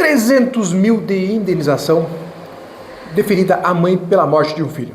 300 mil de indenização deferida à mãe pela morte de um filho.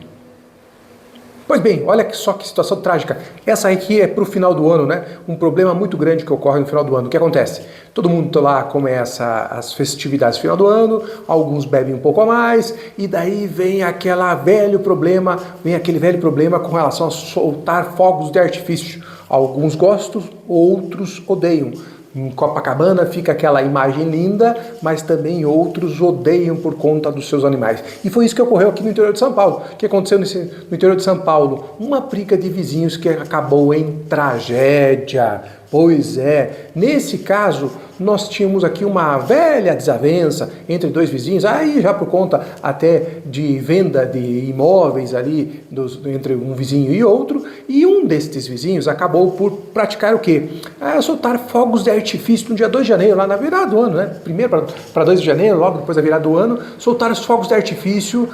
Pois bem, olha só que situação trágica. Essa aqui é para o final do ano, né? Um problema muito grande que ocorre no final do ano. O que acontece? Todo mundo lá começa as festividades no final do ano, alguns bebem um pouco a mais, e daí vem aquele velho problema com relação a soltar fogos de artifício. Alguns gostam, outros odeiam. Em Copacabana fica aquela imagem linda, mas também outros odeiam por conta dos seus animais. E foi isso que ocorreu aqui no interior de São Paulo. O que aconteceu no interior de São Paulo? Uma briga de vizinhos que acabou em tragédia. Pois é, nesse caso, nós tínhamos aqui uma velha desavença entre dois vizinhos, aí já por conta até de venda de imóveis ali entre um vizinho e outro, e um destes vizinhos acabou por praticar o quê? Soltar fogos de artifício no dia 2 de janeiro, lá na virada do ano, né? Primeiro para 2 de janeiro, logo depois da virada do ano, soltaram os fogos de artifício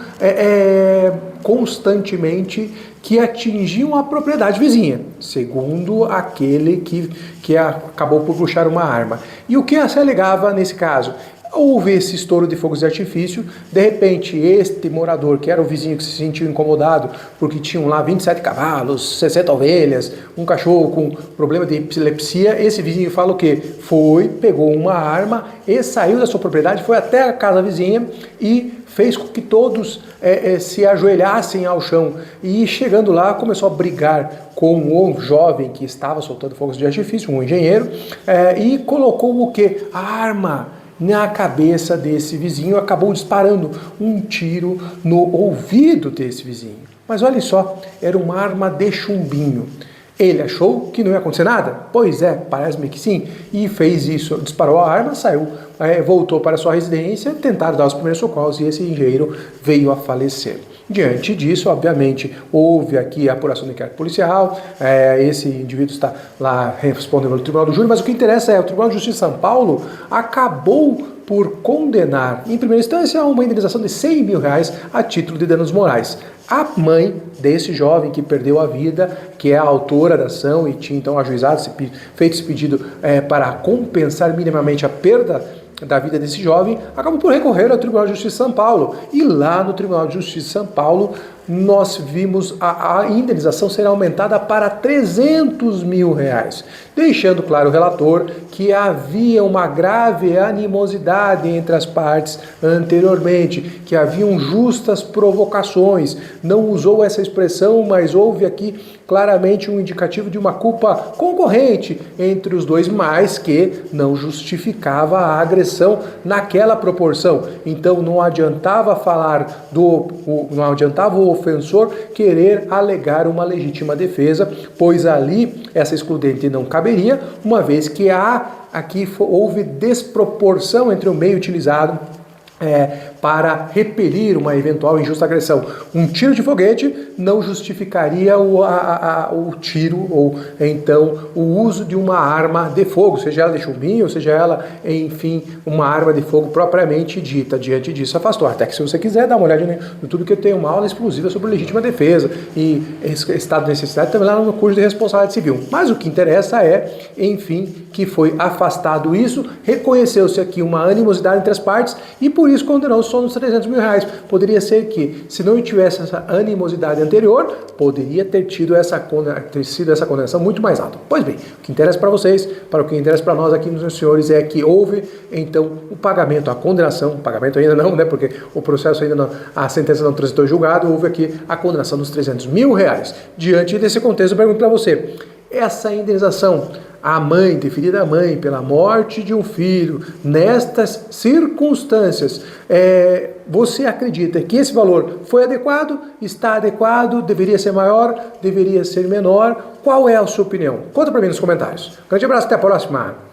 constantemente, que atingiam a propriedade vizinha, segundo aquele que acabou por puxar uma arma. E o que se alegava nesse caso? Houve esse estouro de fogos de artifício, de repente este morador, que era o vizinho que se sentiu incomodado, porque tinham lá 27 cavalos, 60 ovelhas, um cachorro com problema de epilepsia, esse vizinho fala o quê? Pegou uma arma e saiu da sua propriedade, foi até a casa vizinha e fez com que todos se ajoelhassem ao chão. E chegando lá, começou a brigar com o jovem que estava soltando fogos de artifício, um engenheiro, e colocou o quê? A arma na cabeça desse vizinho, acabou disparando um tiro no ouvido desse vizinho. Mas olha só, era uma arma de chumbinho. Ele achou que não ia acontecer nada? Pois é, parece-me que sim. E fez isso, disparou a arma, saiu, voltou para sua residência, tentaram dar os primeiros socorros e esse engenheiro veio a falecer. Diante disso, obviamente, houve aqui a apuração do inquérito policial, esse indivíduo está lá respondendo no Tribunal do Júri, mas o que interessa o Tribunal de Justiça de São Paulo acabou por condenar, em primeira instância, uma indenização de R$100 mil a título de danos morais. A mãe desse jovem que perdeu a vida, que é a autora da ação e tinha então ajuizado, feito esse pedido para compensar minimamente a perda da vida desse jovem, acabou por recorrer ao Tribunal de Justiça de São Paulo. E lá no Tribunal de Justiça de São Paulo, nós vimos a indenização ser aumentada para R$300 mil, deixando claro o relator que havia uma grave animosidade entre as partes anteriormente, que haviam justas provocações. Não usou essa expressão, mas houve aqui claramente um indicativo de uma culpa concorrente entre os dois, mas que não justificava a agressão naquela proporção. Então não adiantava não adiantava o ofensor querer alegar uma legítima defesa, pois ali essa excludente não caberia, uma vez que aqui houve desproporção entre o meio utilizado para repelir uma eventual injusta agressão. Um tiro de foguete não justificaria o tiro ou então o uso de uma arma de fogo, seja ela de chumbinho, ou seja ela, enfim, uma arma de fogo propriamente dita. Diante disso, afastou. Até que se você quiser dar uma olhada no YouTube, que eu tenho uma aula exclusiva sobre legítima defesa e estado de necessidade também lá no curso de responsabilidade civil. Mas o que interessa enfim, que foi afastado isso, reconheceu-se aqui uma animosidade entre as partes e por isso condenou só nos R$300 mil. Poderia ser que, se não tivesse essa animosidade anterior, poderia ter sido essa condenação muito mais alta. Pois bem, o que interessa para vocês, para o que interessa para nós aqui, meus senhores, é que houve, então, o pagamento, a condenação, pagamento ainda não, né, porque o processo ainda não, a sentença não transitou em julgado, houve aqui a condenação dos R$300 mil. Diante desse contexto, eu pergunto para você, essa indenização a mãe, deferida à mãe, pela morte de um filho, nestas circunstâncias, você acredita que esse valor foi adequado? Está adequado? Deveria ser maior? Deveria ser menor? Qual é a sua opinião? Conta para mim nos comentários. Grande abraço, até a próxima!